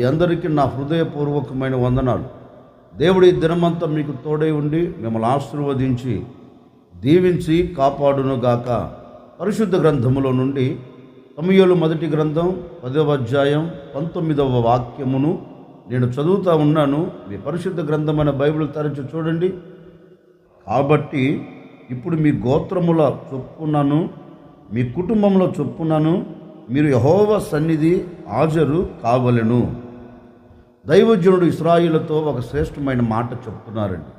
మీ అందరికీ నా హృదయపూర్వకమైన వందనాలు. దేవుడి దినమంతా మీకు తోడై ఉండి మిమ్మల్ని ఆశీర్వదించి దీవించి కాపాడునుగాక. పరిశుద్ధ గ్రంథములో నుండి సమూయేలు మొదటి గ్రంథం 10వ అధ్యాయం 19వ వాక్యమును నేను చదువుతూ ఉన్నాను. మీ పరిశుద్ధ గ్రంథమైన బైబిల్ తెరచి చూడండి. కాబట్టి ఇప్పుడు మీ గోత్రముల చొప్పునను మీ కుటుంబంలో చొప్పునను మీరు యెహోవా సన్నిధి హాజరు కావలెను. దైవజనుడు ఇశ్రాయేలుతో ఒక శ్రేష్టమైన మాట చెప్తున్నారండి.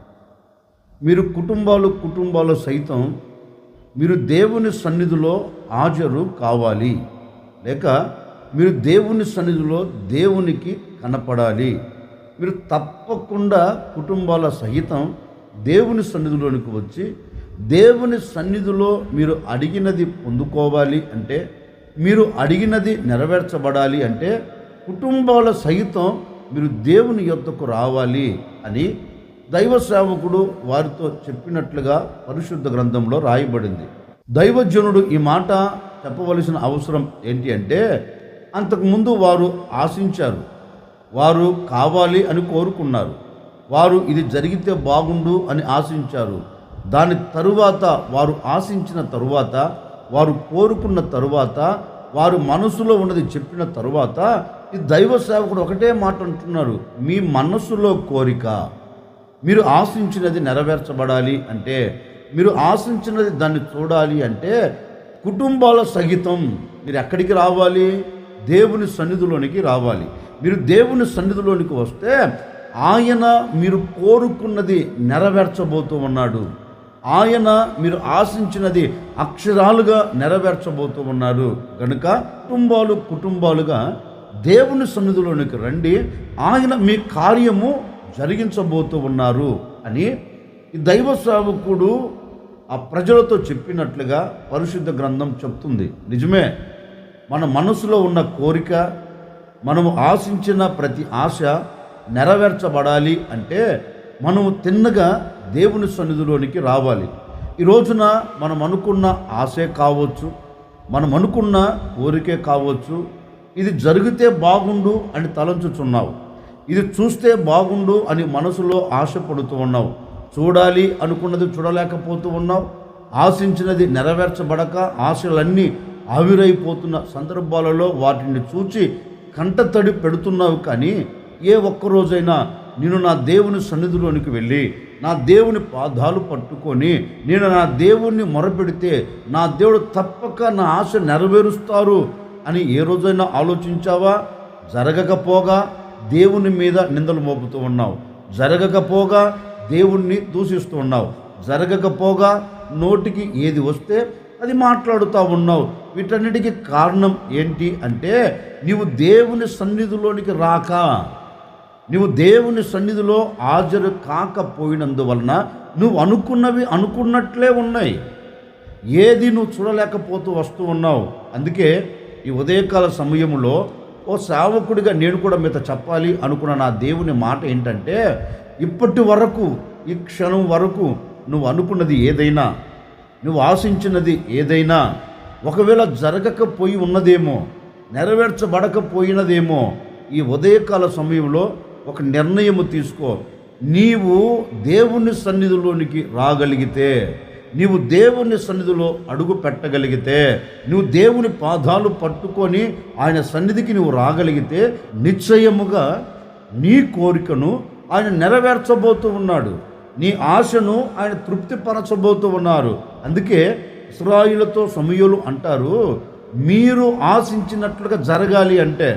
మీరు కుటుంబాలు సైతం మీరు దేవుని సన్నిధిలో హాజరు కావాలి, లేక మీరు దేవుని సన్నిధిలో దేవునికి కనపడాలి. మీరు తప్పకుండా కుటుంబాల సహితం దేవుని సన్నిధిలోనికి వచ్చి దేవుని సన్నిధిలో మీరు అడిగినది పొందుకోవాలి అంటే, మీరు అడిగినది నెరవేర్చబడాలి అంటే కుటుంబాల సహితం మీరు దేవుని యొద్దకు రావాలి అని దైవ సేవకుడు వారితో చెప్పినట్లుగా పరిశుద్ధ గ్రంథంలో రాయబడింది. దైవజనుడు ఈ మాట చెప్పవలసిన అవసరం ఏంటి అంటే, అంతకుముందు వారు ఆశించారు, వారు కావాలి అని కోరుకున్నారు, వారు ఇది జరిగితే బాగుండు అని ఆశించారు. దాని తరువాత వారు ఆశించిన తరువాత, వారు కోరుకున్న తరువాత, వారు మనసులో ఉన్నది చెప్పిన తరువాత ఈ దైవ సేవకుడు ఒకటే మాట అంటున్నారు, మీ మనసులో కోరిక, మీరు ఆశించినది నెరవేర్చబడాలి అంటే, మీరు ఆశించినది దాన్ని చూడాలి అంటే కుటుంబాల సహితం మీరు ఎక్కడికి రావాలి? దేవుని సన్నిధిలోనికి రావాలి. మీరు దేవుని సన్నిధిలోనికి వస్తే ఆయన మీరు కోరుకున్నది నెరవేర్చబోతూ ఉన్నాడు. ఆయన మీరు ఆశించినది అక్షరాలుగా నెరవేర్చబోతూ ఉన్నారు. కనుక కుటుంబాలుగా దేవుని సన్నిధిలోనికి రండి, ఆయన మీ కార్యము జరిగించబోతూ ఉన్నారు అని ఈ దైవ సేవకుడు ఆ ప్రజలతో చెప్పినట్లుగా పరిశుద్ధ గ్రంథం చెప్తుంది. నిజమే, మన మనసులో ఉన్న కోరిక, మనము ఆశించిన ప్రతి ఆశ నెరవేర్చబడాలి అంటే మనము తిన్నగా దేవుని సన్నిధిలోనికి రావాలి. ఈ రోజున మనం అనుకున్న ఆశే కావచ్చు, మనం అనుకున్న కోరికే కావచ్చు, ఇది జరిగితే బాగుండు అని తలంచుచున్నావు, ఇది చూస్తే బాగుండు అని మనసులో ఆశపడుతూ ఉన్నావు, చూడాలి అనుకున్నది చూడలేకపోతూ ఉన్నావు, ఆశించినది నెరవేర్చబడక ఆశలన్నీ ఆవిరైపోతున్న సందర్భాలలో వాటిని చూచి కంటతడి పెడుతున్నావు. కానీ ఏ ఒక్కరోజైనా నేను నా దేవుని సన్నిధిలోనికి వెళ్ళి నా దేవుని పాదాలు పట్టుకొని నేను నా దేవుణ్ణి మొరపెడితే నా దేవుడు తప్పక నా ఆశ నెరవేరుస్తారు అని ఏ రోజైనా ఆలోచించావా? జరగకపోగా దేవుని మీద నిందలు మోపుతూ ఉన్నావు, జరగకపోగా దేవుణ్ణి దూషిస్తూ ఉన్నావు, జరగకపోగా నోటికి ఏది వస్తే అది మాట్లాడుతూ ఉన్నావు. వీటన్నిటికీ కారణం ఏంటి అంటే, నీవు దేవుని సన్నిధిలోనికి రాక, నీవు దేవుని సన్నిధిలో హాజరు కాకపోయినందువలన నువ్వు అనుకున్నవి అనుకున్నట్లే ఉన్నాయి, ఏది నువ్వు చూడలేకపోతూ వస్తూ ఉన్నావు. అందుకే ఈ ఉదయకాల సమయంలో ఓ సేవకుడిగా నేను కూడా మీతో చెప్పాలి అనుకున్న నా దేవుని మాట ఏంటంటే, ఇప్పటి వరకు ఈ క్షణం వరకు నువ్వు అనుకున్నది ఏదైనా, నువ్వు ఆశించినది ఏదైనా ఒకవేళ జరగకపోయి ఉన్నదేమో, నెరవేర్చబడకపోయినదేమో, ఈ ఉదయకాల సమయంలో ఒక నిర్ణయము తీసుకో. నీవు దేవుని సన్నిధిలోనికి రాగలిగితే, నీవు దేవుని సన్నిధిలో అడుగు పెట్టగలిగితే, నువ్వు దేవుని పాదాలు పట్టుకొని ఆయన సన్నిధికి నువ్వు రాగలిగితే నిశ్చయముగా నీ కోరికను ఆయన నెరవేర్చబోతూ ఉన్నాడు, నీ ఆశను ఆయన తృప్తిపరచబోతూ ఉన్నారు. అందుకే ఇశ్రాయేలుతో సమూయేలు అంటారు, మీరు ఆశించినట్లుగా జరగాలి అంటే,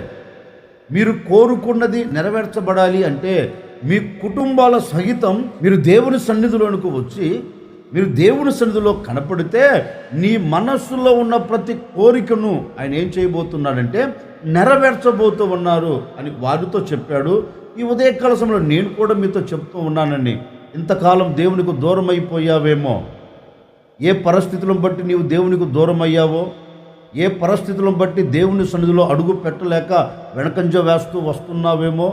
మీరు కోరుకున్నది నెరవేర్చబడాలి అంటే మీ కుటుంబాల సహితం మీరు దేవుని సన్నిధిలోనికి వచ్చి మీరు దేవుని సన్నిధిలో కనపడితే నీ మనస్సులో ఉన్న ప్రతి కోరికను ఆయన ఏం చేయబోతున్నాడంటే నెరవేర్చబోతూ ఉన్నారు అని వారితో చెప్పాడు. ఈ ఉదయకాల సమయంలో నేను కూడా మీతో చెప్తూ ఉన్నానండి, ఇంతకాలం దేవునికి దూరం అయిపోయావేమో, ఏ పరిస్థితులను బట్టి నీవు దేవునికి దూరం అయ్యావో, ఏ పరిస్థితులను బట్టి దేవుని సన్నిధిలో అడుగు పెట్టలేక వెనకంజ వేస్తూ వస్తున్నావేమో,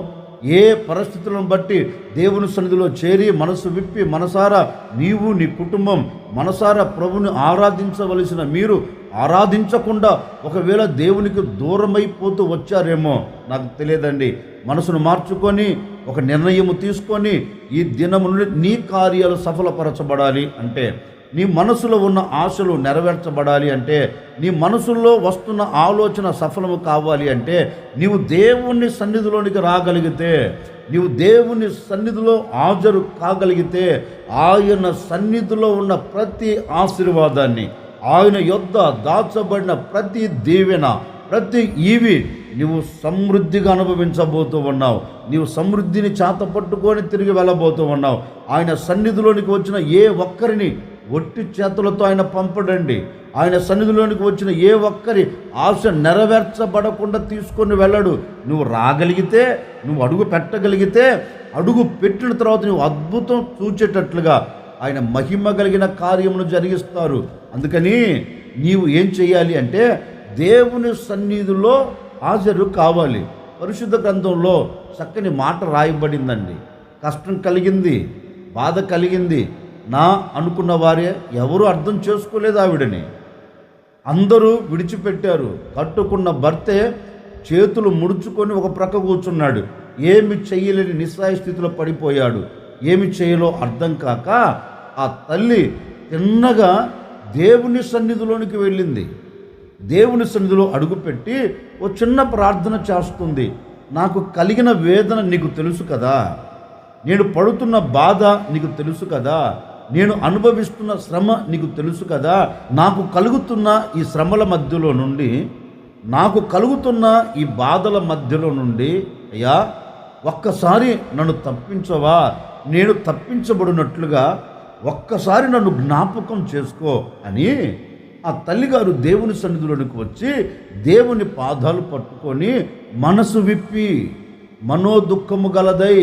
ఏ పరిస్థితులను బట్టి దేవుని సన్నిధిలో చేరి మనసు విప్పి మనసారా నీవు నీ కుటుంబం మనసారా ప్రభుని ఆరాధించవలసిన మీరు ఆరాధించకుండా ఒకవేళ దేవునికి దూరమైపోతూ వచ్చారేమో నాకు తెలియదండి. మనసును మార్చుకొని ఒక నిర్ణయము తీసుకొని ఈ దినము నుండి నీ కార్యాలు సఫలపరచబడాలి అంటే, నీ మనసులో ఉన్న ఆశలు నెరవేర్చబడాలి అంటే, నీ మనసులో వస్తున్న ఆలోచన సఫలము కావాలి అంటే, నీవు దేవుని సన్నిధిలోనికి రాగలిగితే, నీవు దేవుని సన్నిధిలో హాజరు కాగలిగితే, ఆయన సన్నిధిలో ఉన్న ప్రతి ఆశీర్వాదాన్ని, ఆయన యొద్ద దాచబడిన ప్రతి దీవెన, ప్రతి ఈవి నీవు సమృద్ధిగా అనుభవించబోతూ ఉన్నావు. నీవు సమృద్ధిని చేతపట్టుకొని తిరిగి వెళ్ళబోతూ ఉన్నావు. ఆయన సన్నిధిలోనికి వచ్చిన ఏ ఒక్కరిని ఒట్టి చేతులతో ఆయన పంపడండి. ఆయన సన్నిధిలోనికి వచ్చిన ఏ ఒక్కరి ఆశ నెరవేర్చబడకుండా తీసుకొని వెళ్ళడు. నువ్వు రాగలిగితే, నువ్వు అడుగు పెట్టగలిగితే, అడుగు పెట్టిన తర్వాత నువ్వు అద్భుతం చూచేటట్లుగా ఆయన మహిమ కలిగిన కార్యమును జరిగిస్తారు. అందుకని నీవు ఏం చేయాలి అంటే, దేవుని సన్నిధిలో హాజరు కావాలి. పరిశుద్ధ గ్రంథంలో చక్కని మాట రాయబడిందండి. కష్టం కలిగింది, బాధ కలిగింది, నా అనుకున్న వారే ఎవరు అర్థం చేసుకోలేదు ఆవిడని. అందరూ విడిచిపెట్టారు. కట్టుకున్న భర్తే చేతులు ముడుచుకొని ఒక ప్రక్క కూర్చున్నాడు. ఏమి చెయ్యలేని నిస్సహాయ స్థితిలో పడిపోయాడు. ఏమి చేయాలో అర్థం కాక ఆ తల్లి తిన్నగా దేవుని సన్నిధిలోనికి వెళ్ళింది. దేవుని సన్నిధిలో అడుగుపెట్టి ఓ చిన్న ప్రార్థన చేస్తుంది. నాకు కలిగిన వేదన నీకు తెలుసు కదా, నేను పడుతున్న బాధ నీకు తెలుసు కదా, నేను అనుభవిస్తున్న శ్రమ నీకు తెలుసు కదా, నాకు కలుగుతున్న ఈ శ్రమల మధ్యలో నుండి, నాకు కలుగుతున్న ఈ బాధల మధ్యలో నుండి అయ్యా ఒక్కసారి నన్ను తప్పించవా, నేను తప్పించబడినట్లుగా ఒక్కసారి నన్ను జ్ఞాపకం చేసుకో అని ఆ తల్లిగారు దేవుని సన్నిధిలోనికి వచ్చి దేవుని పాదాలు పట్టుకొని మనసు విప్పి మనోదుఖము గలదై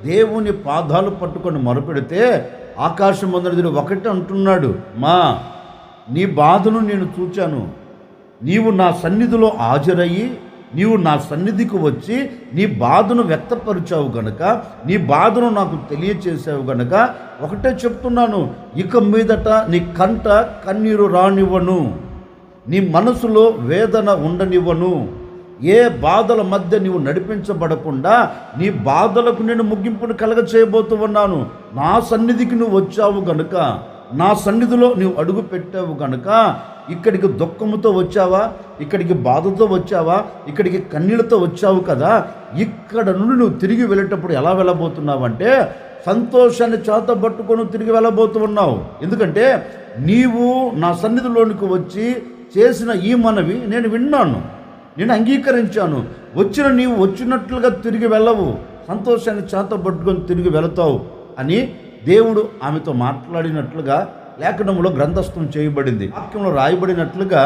దేవుని పాదాలు పట్టుకొని మొరపెడితే ఆకాశం మొదటిది ఒకటి అంటున్నాడు, మా నీ బాధను నేను చూచాను, నీవు నా సన్నిధిలో హాజరయ్యి నీవు నా సన్నిధికి వచ్చి నీ బాధను వ్యక్తపరిచావు గనక, నీ బాధను నాకు తెలియచేసావు గనక ఒకటే చెప్తున్నాను, ఇక మీదట నీ కంట కన్నీరు రానివ్వను, నీ మనసులో వేదన ఉండనివ్వను. ఏ బాధల మధ్య నీవు నడిపించబడకుండా నీ బాధలకు నేను ముగింపును కలగ చేయబోతూ ఉన్నాను. నా సన్నిధికి నువ్వు వచ్చావు గనుక, నా సన్నిధిలో నీవు అడుగు పెట్టావు గనుక, ఇక్కడికి దుఃఖముతో వచ్చావా, ఇక్కడికి బాధతో వచ్చావా, ఇక్కడికి కన్నీళ్ళతో వచ్చావు కదా, ఇక్కడ నుండి నువ్వు తిరిగి వెళ్ళేటప్పుడు ఎలా వెళ్ళబోతున్నావంటే సంతోషాన్ని చేతబట్టుకొని తిరిగి వెళ్ళబోతూ ఉన్నావు. ఎందుకంటే నీవు నా సన్నిధిలోనికి వచ్చి చేసిన ఈ మనవి నేను విన్నాను, నేను అంగీకరించాను. వచ్చిన నీవు వచ్చినట్లుగా తిరిగి వెళ్ళవు, సంతోషాన్ని చేతబట్టుకొని తిరిగి వెళతావు అని దేవుడు ఆమెతో మాట్లాడినట్లుగా లేఖనంలో గ్రంథస్థం చేయబడింది. వాక్యంలో రాయబడినట్లుగా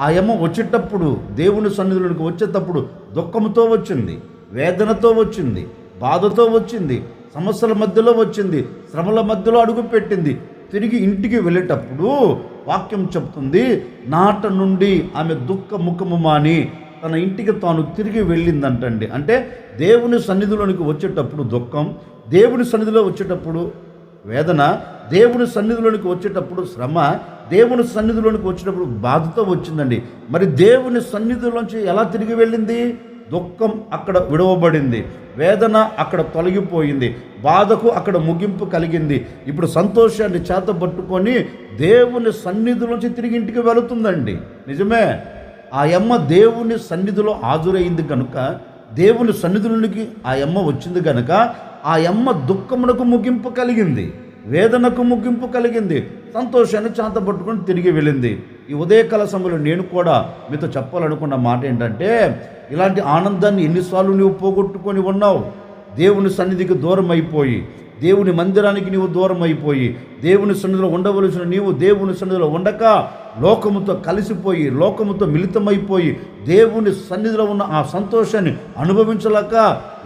ఆ యమ్మ వచ్చేటప్పుడు, దేవుని సన్నిధిలోనికి వచ్చేటప్పుడు దుఃఖంతో వచ్చింది, వేదనతో వచ్చింది, బాధతో వచ్చింది, సమస్యల మధ్యలో వచ్చింది, శ్రమల మధ్యలో అడుగు పెట్టింది. తిరిగి ఇంటికి వెళ్ళేటప్పుడు వాక్యం చెప్తుంది, నాట నుండి ఆమె దుఃఖ ముఖము మాని తన ఇంటికి తాను తిరిగి వెళ్ళిందంటండి. అంటే దేవుని సన్నిధిలోనికి వచ్చేటప్పుడు దుఃఖం, దేవుని సన్నిధిలో వచ్చేటప్పుడు వేదన, దేవుని సన్నిధిలోనికి వచ్చేటప్పుడు శ్రమ, దేవుని సన్నిధిలోనికి వచ్చేటప్పుడు బాధతో వచ్చిందండి. మరి దేవుని సన్నిధిలోంచి ఎలా తిరిగి వెళ్ళింది? దుఃఖం అక్కడ విడవబడింది, వేదన అక్కడ తొలగిపోయింది, బాధకు అక్కడ ముగింపు కలిగింది. ఇప్పుడు సంతోషాన్ని చేతబట్టుకొని దేవుని సన్నిధిలోంచి తిరిగి ఇంటికి వెళుతుందండి. నిజమే, ఆ యమ్మ దేవుని సన్నిధిలో హాజరైంది కనుక, దేవుని సన్నిధిలోనికి ఆ యమ్మ వచ్చింది కనుక ఆ యమ్మ దుఃఖమునకు ముగింపు కలిగింది, వేదనకు ముగింపు కలిగింది, సంతోషాన్ని చేతబట్టుకొని తిరిగి వెళ్ళింది. ఈ ఉదయకాల సమయంలో నేను కూడా మీతో చెప్పాలనుకున్న మాట ఏంటంటే, ఇలాంటి ఆనందాన్ని ఎన్నిసార్లు నువ్వు పోగొట్టుకొని ఉన్నావు? దేవుని సన్నిధికి దూరం అయిపోయి, దేవుని మందిరానికి నీవు దూరం అయిపోయి, దేవుని సన్నిధిలో ఉండవలసిన నీవు దేవుని సన్నిధిలో ఉండక లోకముతో కలిసిపోయి, లోకముతో మిళితమైపోయి, దేవుని సన్నిధిలో ఉన్న ఆ సంతోషాన్ని అనుభవించలేక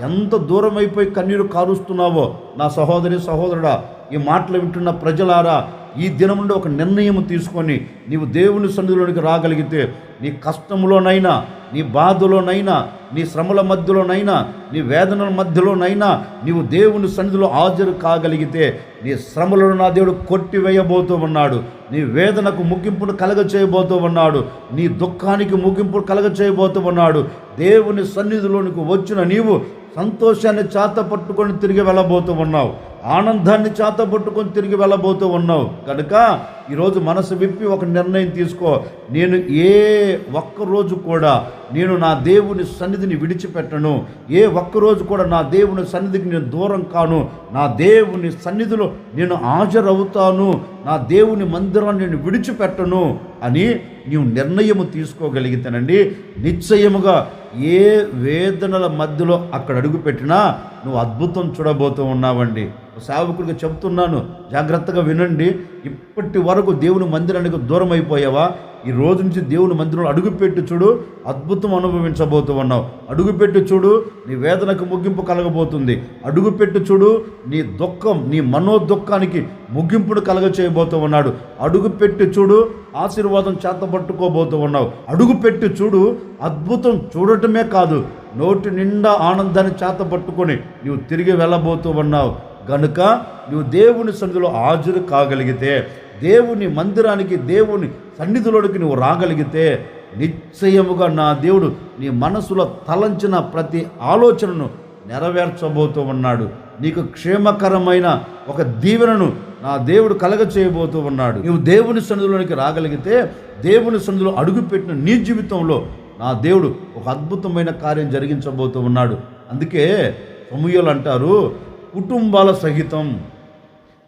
ఎంత దూరం అయిపోయి కన్నీరు కారుస్తున్నావో నా సహోదరి సహోదరుడా, ఈ మాటలు వింటున్న ప్రజలారా, ఈ దినం నుండి ఒక నిర్ణయం తీసుకొని నీవు దేవుని సన్నిధిలోనికి రాగలిగితే నీ కష్టంలోనైనా, నీ బాధలోనైనా, నీ శ్రమల మధ్యలోనైనా, నీ వేదనల మధ్యలోనైనా నీవు దేవుని సన్నిధిలో హాజరు కాగలిగితే నీ శ్రమలను నా దేవుడు కొట్టివేయబోతూ ఉన్నాడు. నీ వేదనకు ముగింపును కలగచేయబోతూ ఉన్నాడు. నీ దుఃఖానికి ముగింపును కలగచేయబోతూ ఉన్నాడు. దేవుని సన్నిధిలోనికి వచ్చిన నీవు సంతోషాన్ని చేతపట్టుకొని తిరిగి వెళ్ళబోతూ ఉన్నావు. ఆనందాన్ని చేతపట్టుకొని తిరిగి వెళ్ళబోతూ ఉన్నావు. కనుక ఈరోజు మనసు విప్పి ఒక నిర్ణయం తీసుకో. నేను ఏ ఒక్కరోజు కూడా నేను నా దేవుని సన్నిధిని విడిచిపెట్టను. ఏ ఒక్కరోజు కూడా నా దేవుని సన్నిధికి నేను దూరం కాను. నా దేవుని సన్నిధిలో నేను హాజరవుతాను. నా దేవుని మందిరాన్ని నేను విడిచిపెట్టను అని నీవు నిర్ణయము తీసుకోగలిగితేనండి, నిశ్చయముగా ఏ వేదనల మధ్యలో అక్కడ అడుగుపెట్టినా నువ్వు అద్భుతం చూడబోతూ ఉన్నావండి. సేవకుడిగా చెప్తున్నాను, జాగ్రత్తగా వినండి. ఇప్పటి వరకు దేవుని మందిరానికి దూరం అయిపోయావా? ఈ రోజు నుంచి దేవుని మందిరంలో అడుగుపెట్టి చూడు, అద్భుతం అనుభవించబోతూ ఉన్నావు. అడుగుపెట్టి చూడు, నీ వేదనకు ముగింపు కలగబోతుంది. అడుగుపెట్టి చూడు, నీ దుఃఖం, నీ మనోదుఃఖానికి ముగింపును కలగచేయబోతూ ఉన్నాడు. అడుగుపెట్టి చూడు, ఆశీర్వాదం చేతపట్టుకోబోతూ ఉన్నావు. అడుగుపెట్టి చూడు, అద్భుతం చూడటమే కాదు, నోటి నిండా ఆనందాన్ని చేతపట్టుకొని నీవు తిరిగి వెళ్ళబోతూ ఉన్నావు. గనుక నువ్వు దేవుని సన్నిధిలో హాజరు కాగలిగితే, దేవుని మందిరానికి, దేవుని సన్నిధిలోనికి నువ్వు రాగలిగితే, నిశ్చయముగా నా దేవుడు నీ మనసులో తలంచిన ప్రతి ఆలోచనను నెరవేర్చబోతూ ఉన్నాడు. నీకు క్షేమకరమైన ఒక దీవెనను నా దేవుడు కలగచేయబోతూ ఉన్నాడు. నువ్వు దేవుని సన్నిధిలోనికి రాగలిగితే, దేవుని సన్నిధిలో అడుగుపెట్టిన నీ జీవితంలో నా దేవుడు ఒక అద్భుతమైన కార్యం జరిగించబోతూ ఉన్నాడు. అందుకే సమూయేలు అంటారు, కుటుంబాల సహితం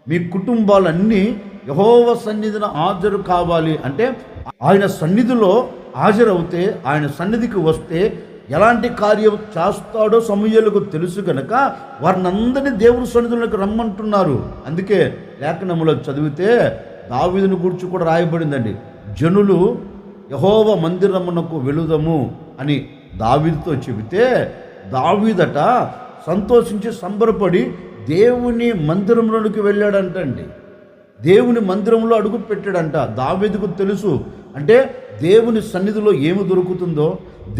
మీ కుటుంబాలన్నీ యెహోవా సన్నిధిన హాజరు కావాలి. అంటే ఆయన సన్నిధిలో హాజరవుతే, ఆయన సన్నిధికి వస్తే ఎలాంటి కార్యం చేస్తాడో సమూయేలుకు తెలుసు కనుక వారినందరినీ దేవుని సన్నిధిలోకి రమ్మంటున్నారు. అందుకే లేఖనములో చదివితే దావీదును గురించి కూడా రాయబడిందండి. జనులు యెహోవా మందిరమునకు వెళుదము అని దావీదుతో చెబితే, దావీదట సంతోషించి సంబరపడి దేవుని మందిరంలోనికి వెళ్ళాడంటండి. దేవుని మందిరంలో అడుగు పెట్టాడంట. దావీదుకు తెలుసు, అంటే దేవుని సన్నిధిలో ఏమి దొరుకుతుందో,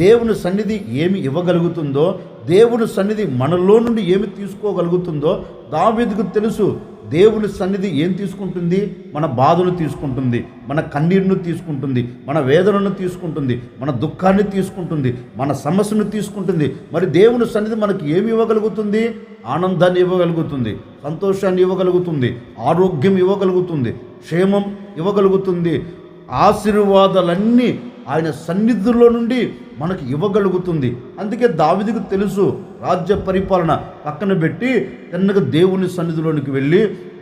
దేవుని సన్నిధి ఏమి ఇవ్వగలుగుతుందో, దేవుని సన్నిధి మనలో నుండి ఏమి తీసుకోగలుగుతుందో దావీదుకు తెలుసు. దేవుని సన్నిధి ఏం తీసుకుంటుంది? మన బాధను తీసుకుంటుంది, మన కన్నీరును తీసుకుంటుంది, మన వేదనను తీసుకుంటుంది, మన దుఃఖాన్ని తీసుకుంటుంది, మన సమస్యను తీసుకుంటుంది. మరి దేవుని సన్నిధి మనకి ఏమి ఇవ్వగలుగుతుంది? ఆనందాన్ని ఇవ్వగలుగుతుంది, సంతోషాన్ని ఇవ్వగలుగుతుంది, ఆరోగ్యం ఇవ్వగలుగుతుంది, క్షేమం ఇవ్వగలుగుతుంది. ఆశీర్వాదాలన్నీ ఆయన సన్నిధిలో నుండి మనకు ఇవ్వగలుగుతుంది. అందుకే దావీదుకు తెలుసు, రాజ్య పరిపాలన పక్కన పెట్టి తిన్నగా దేవుని సన్నిధిలోనికి వెళ్ళి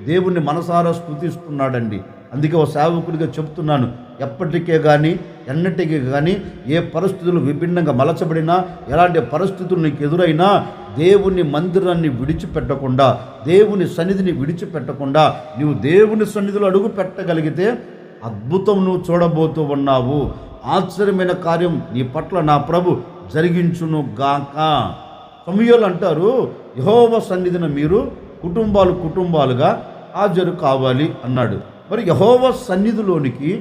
దేవుణ్ణి మనసారా స్తుతిస్తున్నాడండి. అందుకే ఓ సేవకుడిగా చెప్తున్నాను, ఎప్పటికే కానీ ఎన్నటికీ కానీ ఏ పరిస్థితులు విభిన్నంగా మలచబడినా, ఎలాంటి పరిస్థితులు నీకు ఎదురైనా దేవుని మందిరాన్ని విడిచిపెట్టకుండా, దేవుని సన్నిధిని విడిచిపెట్టకుండా నీవు దేవుని సన్నిధిలో అడుగు పెట్టగలిగితే అద్భుతం నువ్వు చూడబోతూ ఉన్నావు. ఆశ్చర్యమైన కార్యం నీ పట్ల నా ప్రభు జరిగించును గాక. సమూయేలు అంటారు, యెహోవా సన్నిధిన మీరు కుటుంబాలుగా హాజరు కావాలి అన్నాడు. మరి యెహోవా సన్నిధిలోనికి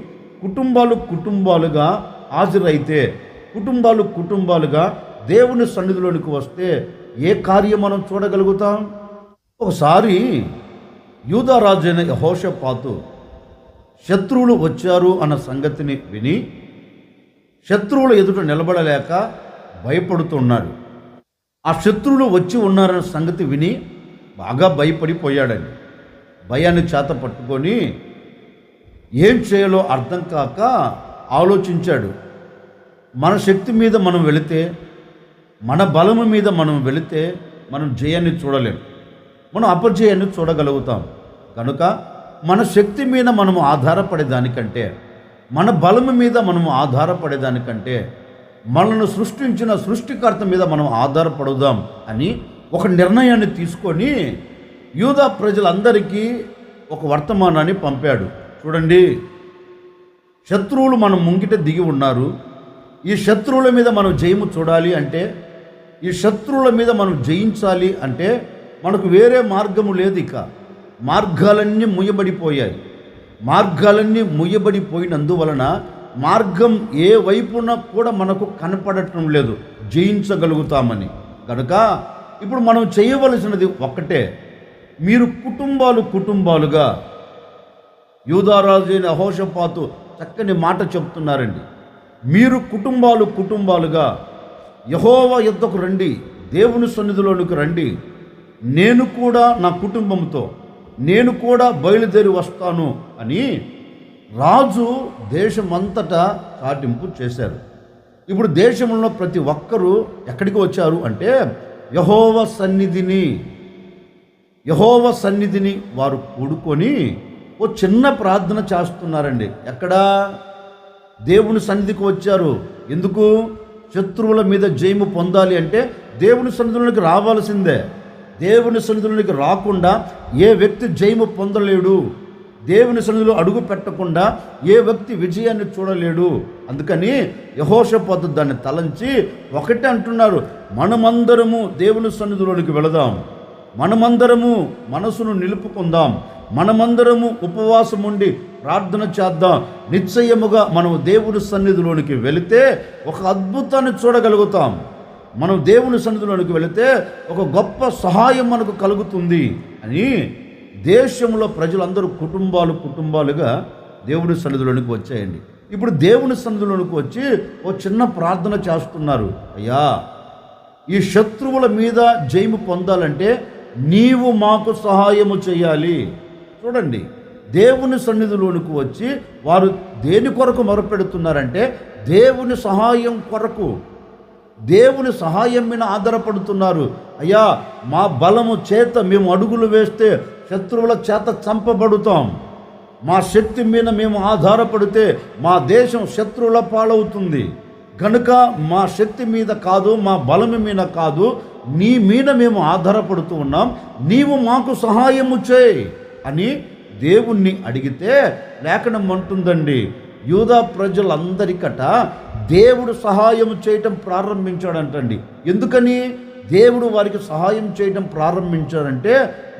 కుటుంబాలుగా హాజరైతే, కుటుంబాలుగా దేవుని సన్నిధిలోనికి వస్తే ఏ కార్యం మనం చూడగలుగుతాం? ఒకసారి యూదా రాజైన యెహోషాపాతు శత్రువులు వచ్చారు అన్న సంగతిని విని శత్రువుల ఎదుట నిలబడలేక భయపడుతున్నాడు. ఆ శత్రువులు వచ్చి ఉన్నారన్న సంగతి విని బాగా భయపడిపోయాడండి. భయాన్ని చేత పట్టుకొని ఏం చేయాలో అర్థం కాక ఆలోచించాడు. మన శక్తి మీద మనం వెళితే, మన బలము మీద మనం వెళితే మనం జయాన్ని చూడలేం, మనం అపజయాన్ని చూడగలుగుతాం. కనుక మన శక్తి మీద మనము ఆధారపడేదానికంటే, మన బలము మీద మనము ఆధారపడేదానికంటే మనల్ని సృష్టించిన సృష్టికర్త మీద మనం ఆధారపడుదాం అని ఒక నిర్ణయాన్ని తీసుకొని యూదా ప్రజలందరికీ ఒక వర్తమానాన్ని పంపాడు. చూడండి, శత్రువులు మనం ముంగిట దిగి ఉన్నారు. ఈ శత్రువుల మీద మనం జయము చూడాలి అంటే, ఈ శత్రువుల మీద మనం జయించాలి అంటే మనకు వేరే మార్గము లేదు. ఇక మార్గాలన్నీ ముయ్యబడిపోయాయి. మార్గాలన్నీ ముయ్యబడిపోయినందువలన మార్గం ఏ వైపున కూడా మనకు కనపడటం లేదు జయించగలుగుతామని. కనుక ఇప్పుడు మనం చేయవలసినది ఒక్కటే, మీరు కుటుంబాలుగా యూదారాజు అయిన యెహోషాపాతు చక్కని మాట చెప్తున్నారండి. మీరు కుటుంబాలుగా యెహోవా యొద్దకు రండి, దేవుని సన్నిధిలోనికి రండి, నేను కూడా నా కుటుంబంతో నేను కూడా బయలుదేరి వస్తాను అని రాజు దేశమంతటా చాటింపు చేశారు. ఇప్పుడు దేశంలో ప్రతి ఒక్కరూ ఎక్కడికి వచ్చారు అంటే యెహోవా సన్నిధిని వారు కూడుకొని ఓ చిన్న ప్రార్థన చేస్తున్నారండి. ఎక్కడ? దేవుని సన్నిధికి వచ్చారు. ఎందుకు? శత్రువుల మీద జయము పొందాలి అంటే దేవుని సన్నిధిలోనికి రావాల్సిందే. దేవుని సన్నిధిలోనికి రాకుండా ఏ వ్యక్తి జయము పొందలేడు. దేవుని సన్నిధిలో అడుగు పెట్టకుండా ఏ వ్యక్తి విజయాన్ని చూడలేడు. అందుకని యెహోషాపాతు దాన్ని తలంచి ఒకటే అంటున్నారు, మనమందరము దేవుని సన్నిధిలోనికి వెళదాం, మనమందరము మనసును నిలుపుకుందాం, మనమందరము ఉపవాసం ఉండి ప్రార్థన చేద్దాం. నిశ్చయముగా మనం దేవుని సన్నిధిలోనికి వెళితే ఒక అద్భుతాన్ని చూడగలుగుతాం. మనం దేవుని సన్నిధిలోనికి వెళితే ఒక గొప్ప సహాయం మనకు కలుగుతుంది అని దేశంలో ప్రజలందరూ కుటుంబాలుగా దేవుని సన్నిధిలోనికి వచ్చాయండి. ఇప్పుడు దేవుని సన్నిధిలోనికి వచ్చి ఓ చిన్న ప్రార్థన చేస్తున్నారు. అయ్యా, ఈ శత్రువుల మీద జయము పొందాలంటే నీవు మాకు సహాయము చేయాలి. చూడండి, దేవుని సన్నిధిలోనికి వచ్చి వారు దేని కొరకు మొరపెడుతున్నారంటే దేవుని సహాయం కొరకు, దేవుని సహాయం మీద ఆధారపడుతున్నారు. అయ్యా, మా బలము చేత మేము అడుగులు వేస్తే శత్రువుల చేత చంపబడుతాం, మా శక్తి మీద మేము ఆధారపడితే మా దేశం శత్రువుల పాలవుతుంది. కనుక మా శక్తి మీద కాదు, మా బలం మీద కాదు, నీ మీద మేము ఆధారపడుతూ ఉన్నాం, నీవు మాకు సహాయము చేయి అని దేవుణ్ణి అడిగితే లేఖనం అంటుందండి, యూదా ప్రజలందరికట దేవుడు సహాయం చేయటం ప్రారంభించాడంటండి. ఎందుకని దేవుడు వారికి సహాయం చేయటం ప్రారంభించాడంటే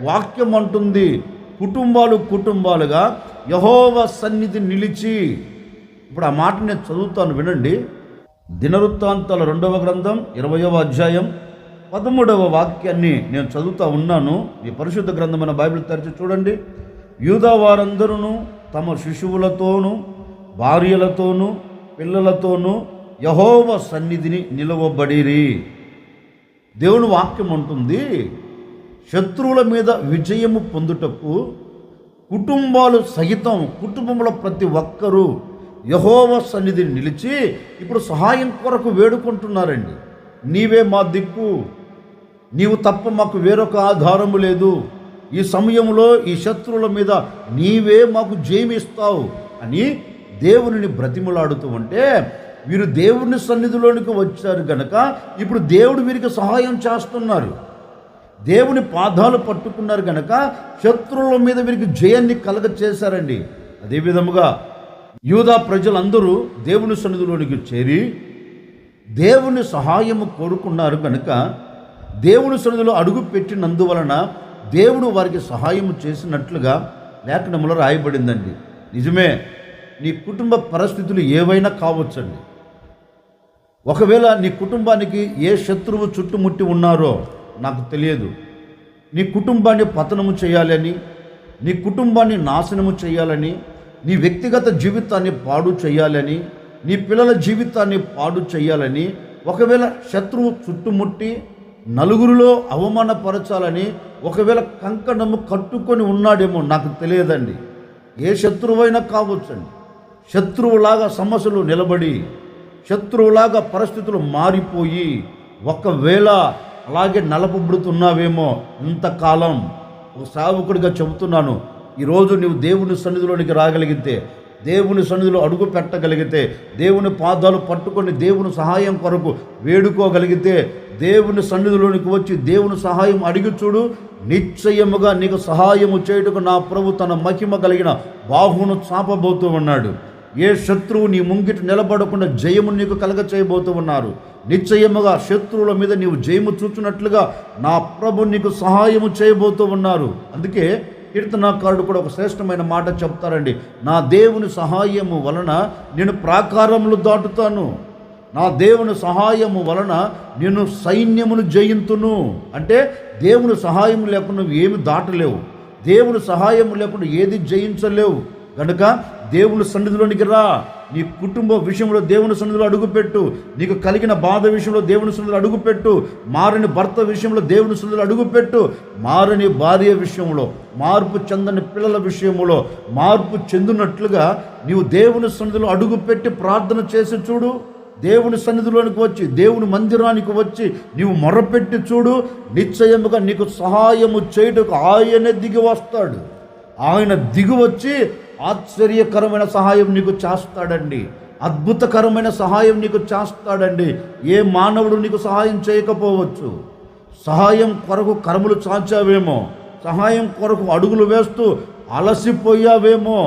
వాక్యం అంటుంది, కుటుంబాలుగా యెహోవా సన్నిధి నిలిచి. ఇప్పుడు ఆ మాట నేను చదువుతాను, వినండి. దినవృత్తాంతాల 2వ గ్రంథం 20వ అధ్యాయం 13వ వాక్యాన్ని నేను చదువుతా ఉన్నాను. ఈ పరిశుద్ధ గ్రంథమైన బైబిల్ తెరిచి చూడండి. యూదా వారందరూ తమ శిశువులతోనూ భార్యలతోనూ పిల్లలతోనూ యెహోవా సన్నిధిని నిలవబడిరి. దేవుని వాక్యం ఉంటుంది, శత్రువుల మీద విజయము పొందుటకు కుటుంబాలు సహితం, కుటుంబంలో ప్రతి ఒక్కరూ యెహోవా సన్నిధిని నిలిచి ఇప్పుడు సహాయం కొరకు వేడుకుంటున్నారండి. నీవే మా దిక్కు, నీవు తప్ప మాకు వేరొక ఆధారము లేదు, ఈ సమయంలో ఈ శత్రువుల మీద నీవే మాకు జయమిస్తావు అని దేవునిని బ్రతిమలాడుతూ ఉంటే వీరు దేవుని సన్నిధిలోనికి వచ్చారు గనక ఇప్పుడు దేవుడు వీరికి సహాయం చేస్తున్నారు. దేవుని పాదాలు పట్టుకున్నారు గనక శత్రువుల మీద వీరికి జయాన్ని కలగచేశారండి. అదే విధముగా యూదా ప్రజలందరూ దేవుని సన్నిధిలోనికి చేరి దేవుని సహాయము కోరుకున్నారు కనుక దేవుని సన్నిధిలో అడుగు పెట్టినందువలన దేవుడు వారికి సహాయం చేసినట్లుగా లేఖనములో రాయబడిందండి. నిజమే, నీ కుటుంబ పరిస్థితులు ఏవైనా కావచ్చండి. ఒకవేళ నీ కుటుంబానికి ఏ శత్రువు చుట్టుముట్టి ఉన్నారో నాకు తెలియదు, నీ కుటుంబాన్ని పతనము చేయాలని, నీ కుటుంబాన్ని నాశనము చేయాలని, నీ వ్యక్తిగత జీవితాన్ని పాడు చేయాలని, నీ పిల్లల జీవితాన్ని పాడు చేయాలని ఒకవేళ శత్రువు చుట్టుముట్టి నలుగురిలో అవమానపరచాలని ఒకవేళ కంకణము కట్టుకొని ఉన్నాడేమో నాకు తెలియదండి. ఏ శత్రువైనా కావచ్చండి. శత్రువులాగా సమస్యలు నిలబడి, శత్రువులాగా పరిస్థితులు మారిపోయి ఒకవేళ అలాగే నలపబడుతున్నావేమో ఇంతకాలం. ఒక సేవకుడిగా చెబుతున్నాను, ఈరోజు నీవు దేవుని సన్నిధిలోనికి రాగలిగితే, దేవుని సన్నిధిలో అడుగు పెట్టగలిగితే, దేవుని పాదాలు పట్టుకొని దేవుని సహాయం కొరకు వేడుకోగలిగితే, దేవుని సన్నిధిలోనికి వచ్చి దేవుని సహాయం అడిగి చూడు, నిశ్చయముగా నీకు సహాయము చేయుటకు నా ప్రభు తన మహిమ కలిగిన బాహువును చాపబోతూ ఉన్నాడు. ఏ శత్రువు నీ ముంగిట నిలబడకుండా జయము నీకు కలగ చేయబోతూ ఉన్నారు. నిశ్చయముగా శత్రువుల మీద నీవు జయము చూచున్నట్లుగా నా ప్రభు నీకు సహాయము చేయబోతూ ఉన్నారు. అందుకే కీర్తనాకారుడు కూడా ఒక శ్రేష్టమైన మాట చెప్తారండి. నా దేవుని సహాయము వలన నేను ప్రాకారములు దాటుతాను, నా దేవుని సహాయము వలన నేను సైన్యమును జయింతును. అంటే దేవుని సహాయం లేకుండా నువ్వు ఏమి దాటలేవు, దేవుని సహాయం లేకుండా ఏది జయించలేవు. కనుక దేవుని సన్నిధిలోనికి రా. నీ కుటుంబ విషయంలో దేవుని సన్నిధిలో అడుగుపెట్టు, నీకు కలిగిన బాధ విషయంలో దేవుని సన్నిధిలో అడుగుపెట్టు, మారని భర్త విషయంలో దేవుని సన్నిధిలో అడుగుపెట్టు, మారని భార్య విషయంలో, మార్పు చెందని పిల్లల విషయంలో మార్పు చెందినట్లుగా నీవు దేవుని సన్నిధిలో అడుగుపెట్టి ప్రార్థన చేసి చూడు. దేవుని సన్నిధిలోనికి వచ్చి, దేవుని మందిరానికి వచ్చి నీవు మొరపెట్టి చూడు. నిశ్చయముగా నీకు సహాయము చేయుటకు ఆయనే దిగి వస్తాడు. ఆయన దిగి వచ్చి ఆశ్చర్యకరమైన సహాయం నీకు చేస్తాడండి, అద్భుతకరమైన సహాయం నీకు చేస్తాడండి. ఏ మానవుడు నీకు సహాయం చేయకపోవచ్చు. సహాయం కొరకు కరములు చాచావేమో, సహాయం కొరకు అడుగులు వేస్తూ అలసిపోయావేమో,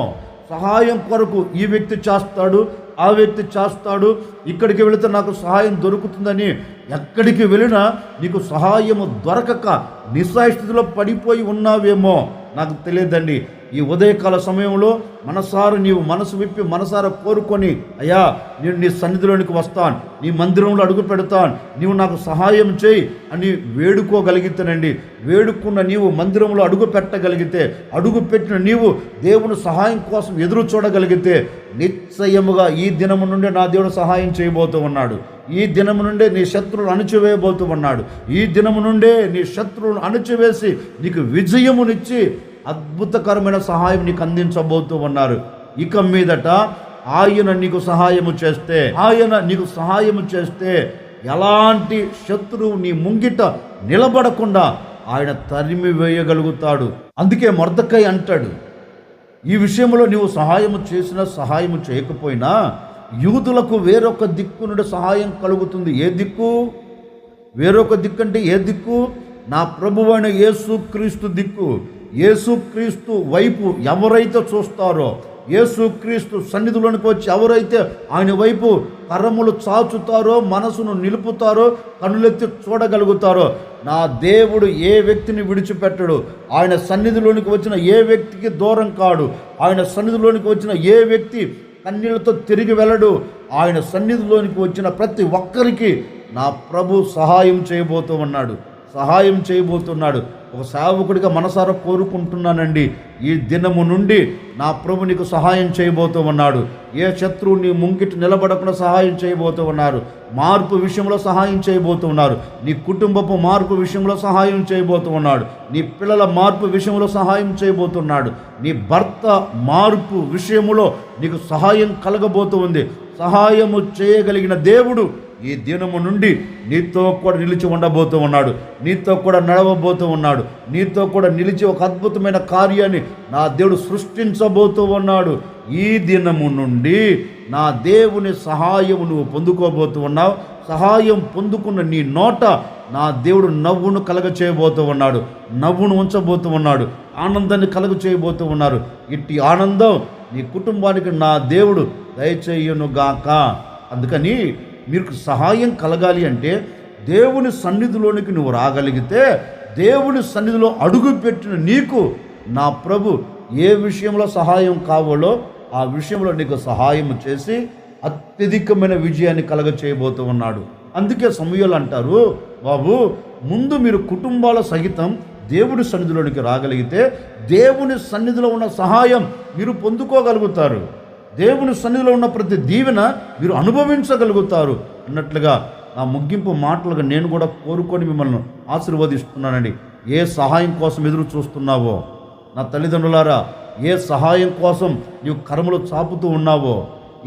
సహాయం కొరకు ఈ వ్యక్తి చేస్తాడు, ఆ వ్యక్తి చేస్తాడు, ఇక్కడికి వెళితే నాకు సహాయం దొరుకుతుందని ఎక్కడికి వెళ్ళినా నీకు సహాయము దొరకక నిస్సహాయస్థితిలో పడిపోయి ఉన్నావేమో, నాకు తెలియదండి. ఈ ఉదయకాల సమయంలో మనసారా నీవు మనసు విప్పి మనసారా కోరుకొని, అయ్యా నేను నీ సన్నిధిలోనికి వస్తాను, నీ మందిరంలో అడుగు పెడతాను, నీవు నాకు సహాయం చేయి అని వేడుకోగలిగితేనండి. వేడుకున్న నీవు మందిరంలో అడుగు పెట్టగలిగితే, అడుగు పెట్టిన నీవు దేవుని సహాయం కోసం ఎదురు చూడగలిగితే, నిశ్చయముగా ఈ దినము నుండి నా దేవుడు సహాయం చేయబోతూ ఉన్నాడు. ఈ దినము నుండే నీ శత్రువులు అణచివేయబోతూ ఉన్నాడు. ఈ దినము నుండే నీ శత్రువులను అణచివేసి నీకు విజయమునిచ్చి అద్భుతకరమైన సహాయం నీకు అందించబోతూ ఉన్నారు. ఇక మీదట ఆయన నీకు సహాయము చేస్తే ఎలాంటి శత్రువు నీ ముంగిట నిలబడకుండా ఆయన తరిమి వేయగలుగుతాడు. అందుకే మొర్దెకై అంటాడు, ఈ విషయంలో నీవు సహాయము చేసినా సహాయము చేయకపోయినా యూదులకు వేరొక దిక్కు నుండి సహాయం కలుగుతుంది. ఏ దిక్కు? వేరొక దిక్కు అంటే ఏ దిక్కు? నా ప్రభువైన యేసుక్రీస్తు దిక్కు. యేసుక్రీస్తు వైపు ఎవరైతే చూస్తారో, యేసుక్రీస్తు సన్నిధిలోనికి వచ్చి ఎవరైతే ఆయన వైపు కర్రములు చాచుతారో, మనసును నిలుపుతారో, కన్నులెత్తి చూడగలుగుతారో, నా దేవుడు ఏ వ్యక్తిని విడిచిపెట్టడు. ఆయన సన్నిధిలోనికి వచ్చిన ఏ వ్యక్తికి దూరం కాడు. ఆయన సన్నిధిలోనికి వచ్చిన ఏ వ్యక్తి కన్నీళ్లతో తిరిగి వెళ్ళడు. ఆయన సన్నిధిలోనికి వచ్చిన ప్రతి ఒక్కరికి నా ప్రభు సహాయం చేయబోతున్నాడు. ఒక సేవకుడిగా మనసారా కోరుకుంటున్నానండి, ఈ దినము నుండి నా ప్రభు నీకు సహాయం చేయబోతూ ఉన్నాడు. ఏ శత్రువు నీ ముంగిటి నిలబడకుండా సహాయం చేయబోతూ ఉన్నారు. మార్పు విషయంలో సహాయం చేయబోతూ ఉన్నారు. నీ కుటుంబపు మార్పు విషయంలో సహాయం చేయబోతూ ఉన్నాడు. నీ పిల్లల మార్పు విషయంలో సహాయం చేయబోతున్నాడు. నీ భర్త మార్పు విషయంలో నీకు సహాయం కలగబోతూ ఉంది. సహాయము చేయగలిగిన దేవుడు ఈ దినము నుండి నీతో కూడా నిలిచి ఉండబోతూ ఉన్నాడు. నీతో కూడా నడవబోతూ ఉన్నాడు. నీతో కూడా నిలిచి ఒక అద్భుతమైన కార్యాన్ని నా దేవుడు సృష్టించబోతూ ఉన్నాడు. ఈ దినము నుండి నా దేవుని సహాయము నువ్వు పొందుకోబోతూ ఉన్నావు. సహాయం పొందుకున్న నీ నోట నా దేవుడు నవ్వును కలగ చేయబోతూ ఉన్నాడు. నవ్వును ఉంచబోతూ ఉన్నాడు. ఆనందాన్ని కలగ చేయబోతూ ఉన్నారు. ఇట్టి ఆనందం నీ కుటుంబానికి నా దేవుడు దయచేయునుగాక. అందుకని మీకు సహాయం కలగాలి అంటే దేవుని సన్నిధిలోనికి నువ్వు రాగలిగితే, దేవుని సన్నిధిలో అడుగుపెట్టిన నీకు నా ప్రభు ఏ విషయంలో సహాయం కావాలో ఆ విషయంలో నీకు సహాయం చేసి అత్యధికమైన విజయాన్ని కలగ చేయబోతూ ఉన్నాడు. అందుకే సమూయేలు అంటారు, బాబు ముందు మీరు కుటుంబాల సహితం దేవుని సన్నిధిలోనికి రాగలిగితే దేవుని సన్నిధిలో ఉన్న సహాయం మీరు పొందుకోగలుగుతారు. దేవుని సన్నిధిలో ఉన్న ప్రతి దీవెన మీరు అనుభవించగలుగుతారు అన్నట్లుగా నా ముగింపు మాటలుగా నేను కూడా కోరుకొని మిమ్మల్ని ఆశీర్వదిస్తున్నానండి. ఏ సహాయం కోసం ఎదురు చూస్తున్నావో నా తల్లిదండ్రులారా, ఏ సహాయం కోసం నీవు కర్మలు చాపుతూ ఉన్నావో,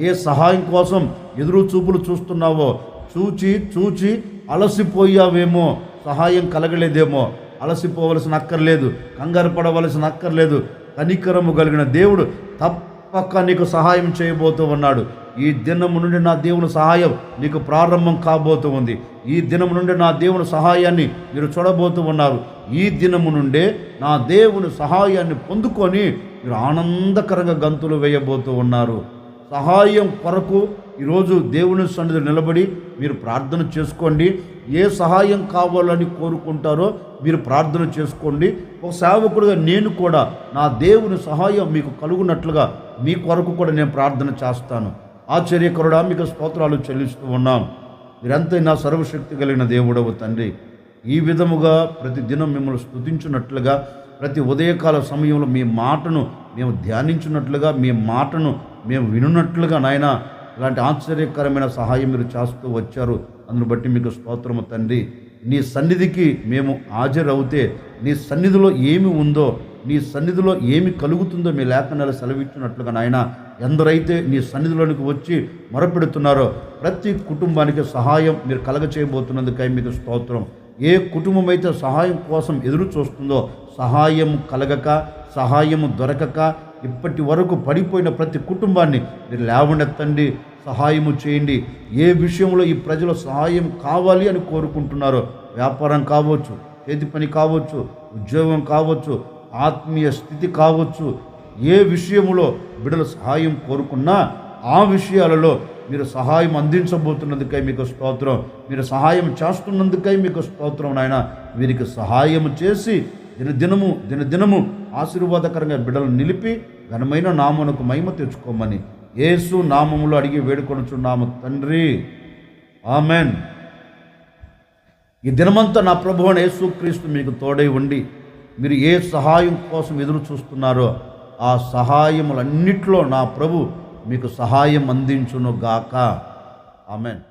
ఏ సహాయం కోసం ఎదురు చూపులు చూస్తున్నావో, చూచి అలసిపోయావేమో, సహాయం కలగలేదేమో, అలసిపోవలసిన అక్కర్లేదు, కంగారు పడవలసిన అక్కర్లేదు. కనికరము కలిగిన దేవుడు తప్పక నీకు సహాయం చేయబోతూ ఉన్నాడు. ఈ దినము నుండి నా దేవుని సహాయం నీకు ప్రారంభం కాబోతూ ఉంది. ఈ దినము నుండి నా దేవుని సహాయాన్ని మీరు చూడబోతూ ఉన్నారు. ఈ దినము నుండే నా దేవుని సహాయాన్ని పొందుకొని మీరు ఆనందకరంగా గంతులు వేయబోతూ ఉన్నారు. సహాయం కొరకు ఈరోజు దేవుని సన్నిధిలో నిలబడి మీరు ప్రార్థన చేసుకోండి. ఏ సహాయం కావాలని కోరుకుంటారో మీరు ప్రార్థన చేసుకోండి. ఒక సేవకుడిగా నేను కూడా నా దేవుని సహాయం మీకు కలుగునట్లుగా మీ కొరకు కూడా నేను ప్రార్థన చేస్తాను. ఆశ్చర్యకరుడా, మీకు స్తోత్రాలు చెల్లిస్తూ ఉన్నాం. మీరంతైనా సర్వశక్తి కలిగిన దేవుడవు తండ్రి. ఈ విధముగా ప్రతి దినం మిమ్మల్ని స్తుతించున్నట్లుగా, ప్రతి ఉదయకాల సమయంలో మీ మాటను మేము ధ్యానించున్నట్లుగా, మీ మాటను మేము వినున్నట్లుగా నాయన ఇలాంటి ఆశ్చర్యకరమైన సహాయం మీరు చేస్తూ వచ్చారు. అందును బట్టి మీకు స్తోత్రము తండ్రి. నీ సన్నిధికి మేము హాజరవుతే నీ సన్నిధిలో ఏమి ఉందో, నీ సన్నిధిలో ఏమి కలుగుతుందో మీ లేఖనాలు సెలవిచ్చినట్లుగా నాయన, ఎందరైతే నీ సన్నిధిలోనికి వచ్చి మొరపెడుతున్నారో ప్రతి కుటుంబానికి సహాయం మీరు కలగచేయబోతున్నందుకై మీకు స్తోత్రం. ఏ కుటుంబం అయితే సహాయం కోసం ఎదురు చూస్తుందో, సహాయం కలగక, సహాయము దొరకక ఇప్పటి వరకు పడిపోయిన ప్రతి కుటుంబాన్ని మీరు లేవనెత్తండి, సహాయము చేయండి. ఏ విషయంలో ఈ ప్రజలు సహాయం కావాలి అని కోరుకుంటున్నారో, వ్యాపారం కావచ్చు, చేతి పని కావచ్చు, ఉద్యోగం కావచ్చు, ఆత్మీయ స్థితి కావచ్చు, ఏ విషయంలో బిడ్డలు సహాయం కోరుకున్నా ఆ విషయాలలో మీరు సహాయం అందించబోతున్నందుకై మీకు స్తోత్రం. మీరు సహాయం చేస్తున్నందుకై మీకు స్తోత్రం నాయన. వీరికి సహాయం చేసి దినదినము ఆశీర్వాదకరంగా బిడ్డలు నిలిపి ఘనమైన నామమునకు మహిమ తెచ్చుకోమని యేసు నామములో అడిగి వేడుకొనుచున్నాము తండ్రి, ఆమెన్. ఈ దినమంతా నా ప్రభువైన యేసుక్రీస్తు మీకు తోడై ఉండి మీరు ఏ సహాయం కోసం ఎదురు చూస్తున్నారో ఆ సహాయములన్నిట్లో నా ప్రభు మీకు సహాయం అందించును గాక. ఆమెన్.